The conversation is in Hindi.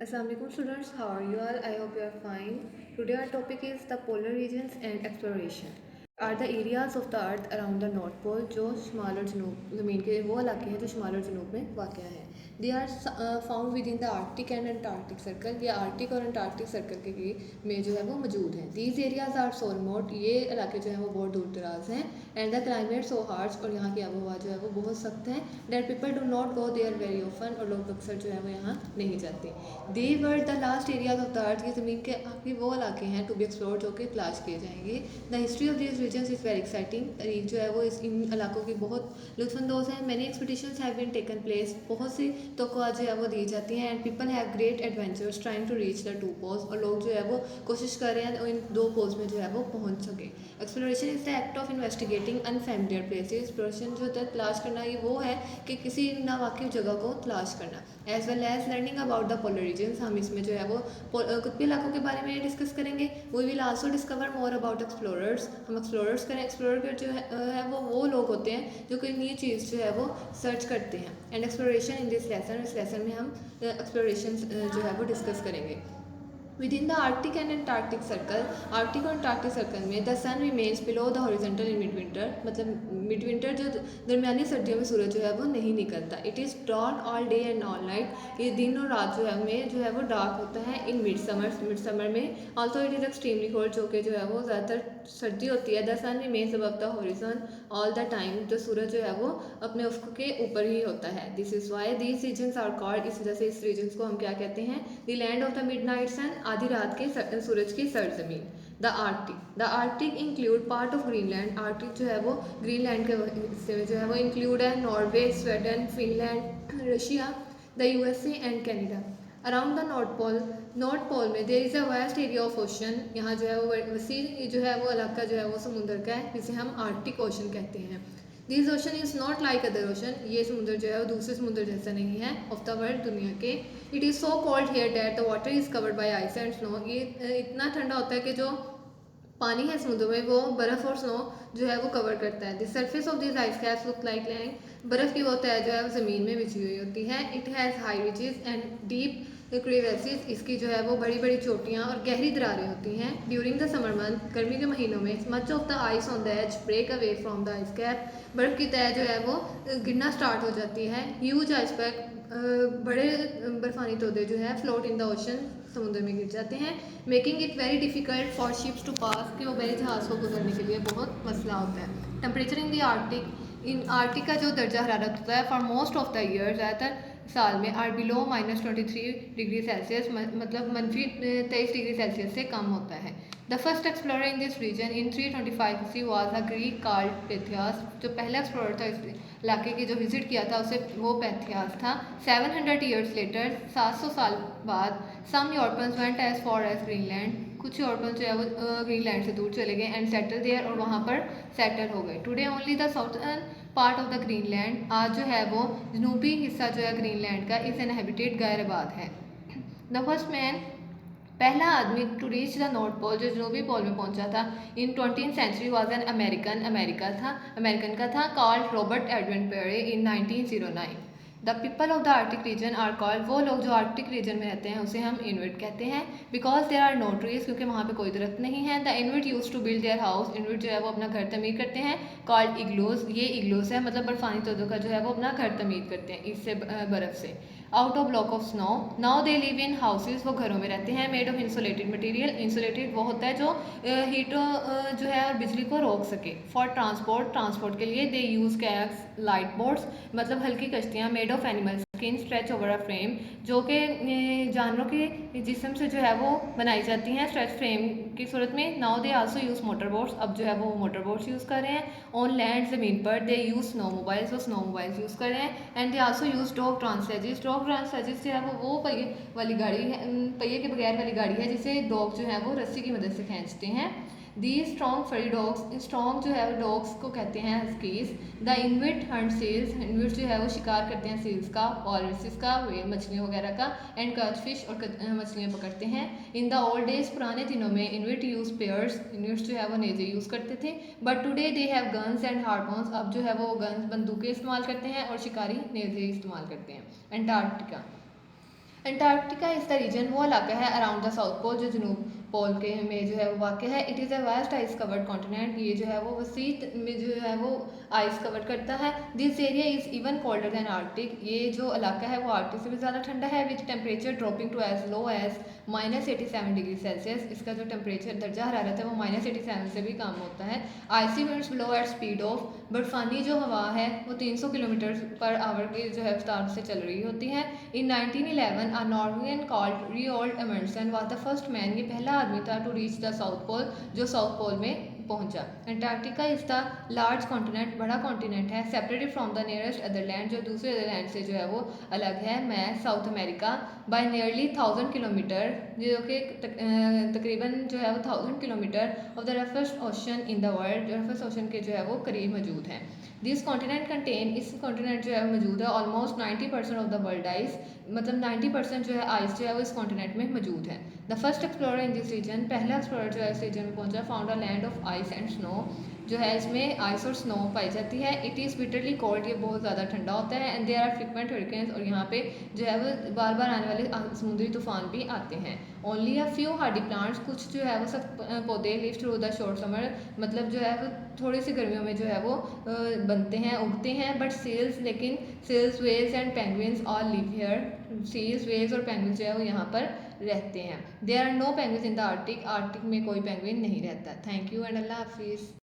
Assalamualaikum students, how are you all? I hope you are fine. Today our topic is the polar regions and exploration. Are the areas of the earth around the North Pole जो शुमाल और जनूब ज़मीन के वो इलाके हैं जो शुमाल और जनूब में वाक़ हैं. They are found within the Arctic and Antarctic circle. ये आर्टिक और अंटार्कटिक सर्कल के में जो है वो मौजूद हैं. These areas are so remote. ये इलाके जो हैं वो बहुत दूर दराज हैं. And the climate so harsh. और यहाँ की आबोहवा जो है वो बहुत सख्त है. That people do not go there very often. और लोग अक्सर जो है वो यहाँ नहीं जाते. They were the last areas of the earth. ये ज़मीन के आखिरी वो इलाके हैं टू बी एक्सप्लोर जो कि तलाश किए जाएंगे. The history of this region is very exciting. तारीख जो है वो इन इलाकों की बहुत लुत्फानंदोज़ हैं. Many expeditions have been taken place. बहुत सी तोक़ुआत जो है वो दी जाती हैं. And people have great adventures trying to reach the two poles. और लोग जो है वो कोशिश कर रहे हैं इन दो पोल्स में जो है वो पहुँच सके. Exploration is the act of investigating unfamiliar places. Exploration जो होता है तलाश करना ये वो है कि किसी नावाकिफ जगह को तलाश करना. As well as learning about the polar regions. हम इसमें जो है वो कुतबी इलाकों के बारे में डिस्कस करेंगे. We will also discover more about explorers. हम एक्सप्लोरर्स करें. एक्सप्लोरर जो है वो लोग होते हैं जो कोई नई चीज़ जो है वो सर्च करते हैं. And exploration in this lesson. इस लेसन में हम एक्सप्लोरेशन जो है वो डिस्कस करेंगे. Within the Arctic and Antarctic circle. Arctic और अंटार्कटिक सर्कल में the sun remains below the horizontal in mid winter. मतलब मिड विंटर जो दरमियानी सर्दियों में सूरज जो है वो नहीं निकलता. It is dark all day and all night. ये दिन और रात जो है में जो है वो डार्क होता है. इन मिड समर में also it is extremely cold. जो कि जो है वो ज़्यादातर सर्दी होती है. The sun remains above the horizon all the time. जो सूरज जो है वो अपने उफ्क के ऊपर ही होता है. This is why these regions are called. इस वजह से इस रीजन्स को हम क्या कहते हैं? The land of the midnight sun. आधी रात के सूरज की सरजमीन. The Arctic. The Arctic include part of Greenland. Arctic जो है वो ग्रीनलैंड के हिस्से में जो है वो इंक्लूड है. Norway, Sweden, Finland, Russia, the USA and Canada. Around the north Pole में there is a vast area of ocean. यहाँ जो है वो वसी जो है वो इलाका जो है वो समुद्र का है जिसे हम आर्टिक ओशन कहते हैं. This ocean is not like other ocean. ये समुद्र जो है वो दूसरे समुद्र जैसा नहीं है ऑफ द वर्ल्ड दुनिया के. It is so cold here that the water is covered by ice and snow. ये इतना ठंडा होता है कि जो पानी है समुद्र में वो बर्फ़ और स्नो जो है वो कवर करता है. The surface of this ice caps look like land. बर्फ़ की वो तय जो है वो ज़मीन में बिछी हुई होती है. It has high ridges and deep crevasses. इसकी जो है वो बड़ी बड़ी चोटियाँ और गहरी दरारें होती हैं. During the summer month. गर्मी के महीनों में much of the ice on the edge break away from the ice cap. बर्फ़ की तय जो है वो गिरना स्टार्ट हो जाती है. ह्यूज आइसबर्ग बड़े बर्फानी तोदे जो है फ्लोट इन द ओशन समुद्र में गिर जाते हैं. Making it very difficult for ships to pass. कि वो बड़े जहाज़ को गुजरने के लिए बहुत मसला होता है. Temperature in the Arctic. In Arctic का जो दर्जा हरारत होता है for most of the year ज़्यादातर साल में आर बिलो -23 डिग्री सेल्सियस. मतलब -23 डिग्री सेल्सियस से कम होता है. The first explorer in this region in 325 BC was a Greek called Pytheas. जो पहला एक्सप्लोरर था इस इलाके की जो विजिट किया था उसे वो पेथियास था. 700 ईयर्स लेटर. 700 साल बाद some Europeans went as far as Greenland. कुछ यूरोपियंस जो है वो ग्रीनलैंड से दूर चले गए एंड सेटल देयर. और वहाँ पर सेटल हो गए. Today only the southern part of the Greenland. आज जो है वो जनूबी हिस्सा जो है ग्रीनलैंड का इस इनहेबिटेड गैर आबाद है. The first man. पहला आदमी to reach the north pole जो जनूबी पोल में पहुंचा था in 20th century was an American का था called Robert Edwin Peary in 1909. The people of the Arctic region are called. वो लोग जो आर्टिक रीजन में रहते हैं उसे हम इन्विट कहते हैं. Because there are no trees. क्योंकि वहाँ पे कोई दरख्त नहीं है. The Inuit use to build their house. Inuit जो है वो अपना घर तमीर करते हैं. Called igloos. ये इग्लोज है मतलब बर्फानी तोदों का जो है वो अपना घर तमीर करते हैं इससे बर्फ़ से. Out of block of snow. Now they live in houses. वो घरों में रहते हैं. Made of insulated material. Insulated वो होता है जो हीट जो है और बिजली को रोक सके. फॉर ट्रांसपोर्ट के लिए they use kayaks light boats. मतलब हल्की कश्तियाँ. Made of animal skin stretch over a frame. जो कि जानवरों के जिस्म से जो है वो बनाई जाती हैं स्ट्रेच फ्रेम की सूरत में. Now they also use motor boats. अब जो है वो मोटर बोट्स यूज़ कर रहे हैं. ऑन लैंड ज़मीन पर दे यूज़ स्नो मोबाइल्स. वो स्नो मोबाइल्स यूज़ कर रहे हैं. And they also use dog ट्रांसलेजिस. डॉग ट्रांसलेजिस जो है वो पहिए वाली गाड़ी है. पहिए के बगैर वाली गाड़ी है जिसे डॉग जो है वो रस्सी की मदद से खींचते हैं. The strong furry dogs. Strong जो है वो डॉग्स को कहते हैं huskies. The Inuit hunt seals. Inuit जो है वो शिकार करते हैं सील्स का, वॉलरसेस का, मछलियों वगैरह का. And catch fish. और मछलियाँ पकड़ते हैं. In the old days. पुराने दिनों में इन्विट यूज पेयर्स. इन्विट जो है वो नेजे यूज़ करते थे. But today they have guns and harpoons. अब जो है वो गन्स बंदूकें इस्तेमाल करते हैं और शिकारी नेजे इस्तेमाल करते हैं. एंटार्क्टिका. अंटार्कटिका इस द रीजन, वो इलाका है अराउंड द साउथ पोल जो जनूब पोल के में जो है वो वाक़ है। It is a vast ice covered continent, ये जो है वो वसी में जो है वो आइस कवर करता है। This area is even colder than Arctic, ये जो इलाका है वो आर्कटिक से भी ज़्यादा ठंडा है। With temperature dropping to as low as -87 degree Celsius, इसका जो टेम्परेचर दर्जा हरारत है वो -87 से भी कम होता है। Icy winds blow at speed of, बर्फानी जो हवा है वो 300 किलोमीटर पर आवर की जो है रफ्तार से चल रही होती है। In 1911 a Norwegian called Roald Amundsen was the first man, ये पहला आदमी था to reach the South Pole, जो साउथ पोल में पहुंचा। Antarctica is the large continent, बड़ा कॉन्टिनेंट है। Separated from the nearest other land, जो दूसरे अदर लैंड से जो है वो अलग है, मैं south America, bye nearly 1000 kilometre, जो कि तकरीबन जो है वो 1000 kilometre of the roughest ocean in the world, roughest ocean के जो है वो करीब मौजूद हैं। दिस कॉन्टिनेंट कंटेन, इस कॉन्टिनेंट जो है मौजूद है almost 90% of the world ice, मतलब 90% जो है आइस जो है वो इस कॉन्टिनेंट में मौजूद है। The first explorer in this region, पहला एक्सप्लोरर जो है इस रीजन में पहुंचा, found a land of ice and snow, जो है इसमें आइस और स्नो पाई जाती है। इट इज़ बिटरली कोल्ड, ये बहुत ज़्यादा ठंडा होता है। And there are frequent hurricanes, और यहाँ पे जो है वो बार बार आने वाले समुद्री तूफान भी आते हैं। Only a few Hardy plants, कुछ जो है वो सब पौधे live through the short summer, मतलब जो है वो थोड़ी सी गर्मियों में जो है वो बनते हैं, उगते हैं। बट सेल्स, लेकिन seals, whales and penguins all live here, seals, whales और पेंगुइन्स जो है वो यहाँ पर रहते हैं। There are no penguins in the Arctic, Arctic में कोई पेंगुइन नहीं रहता। थैंक यू एंड अल्लाह हाफिज़।